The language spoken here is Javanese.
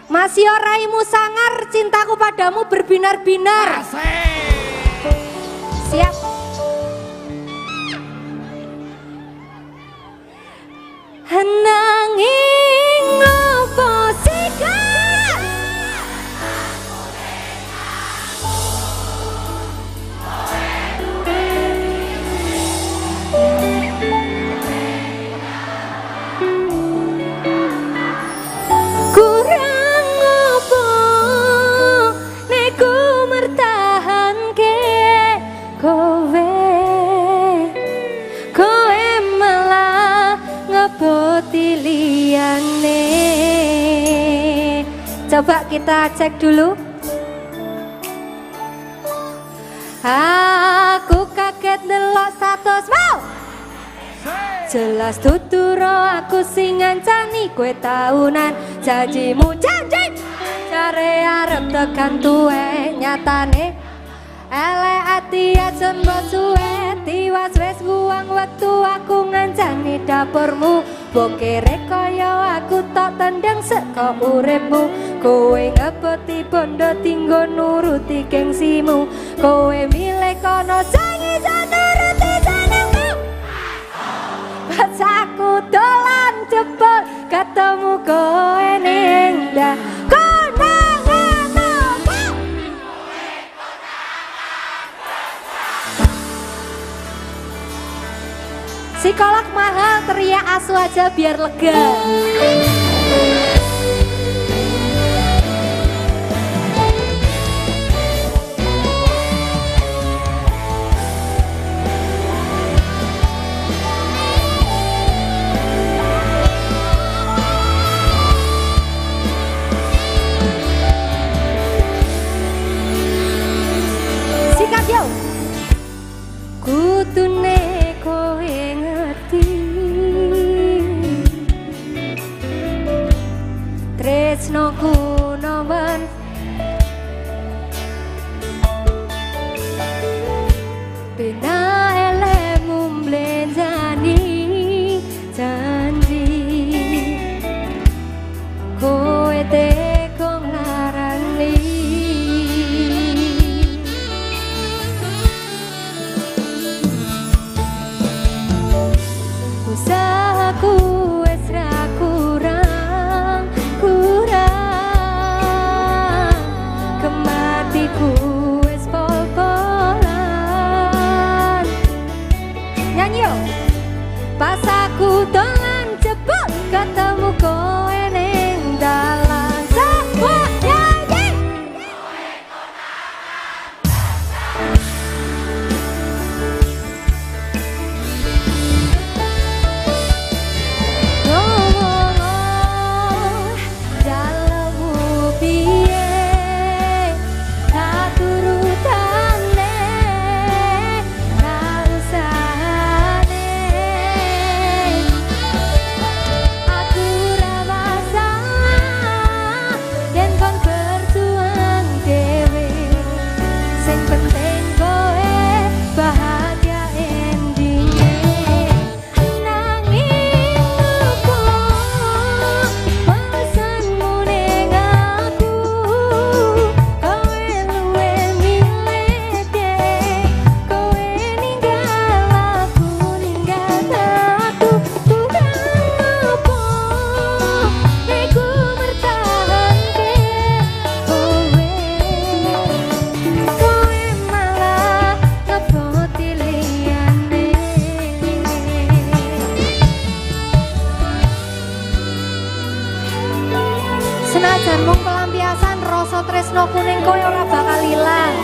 Masih raimu sangar, cintaku padamu berbinar-binar. Siap. Nanging opo sikap kurang opo nek ku mertahanke kowe malah ngeboti liyane. Coba kita cek dulu. Aku kaget delok status mau. Jelas tuturo aku sing ngancani kowe taunan. Janjimu janji cari arep tekan tuwe nyatane elek ati aja mbok suwe tiwas wis buang wektu aku ngancani dapurmu bokere kaya aku tak tendang saka uripmu kowe ngeboti bondo tinggo nuruti gengsimu kowe milih kono sing iso nuruti senengmu pas aku dolan jebol ketemu kowe ning psikolog mahal, teriak asu aja biar lega. Sikat yo. Kudune kowe tresnoku nomen bena elemu mblenjani janji kowe teko ngarani usahaku wis ra kurang kematiku wis pol-polan nyanyi yo pas aku dolan jebol ketemu kowe ning dalan sebuah nyanyi senajan mung pelampiasan rasa tresno kuning kowe ora bakal ilang.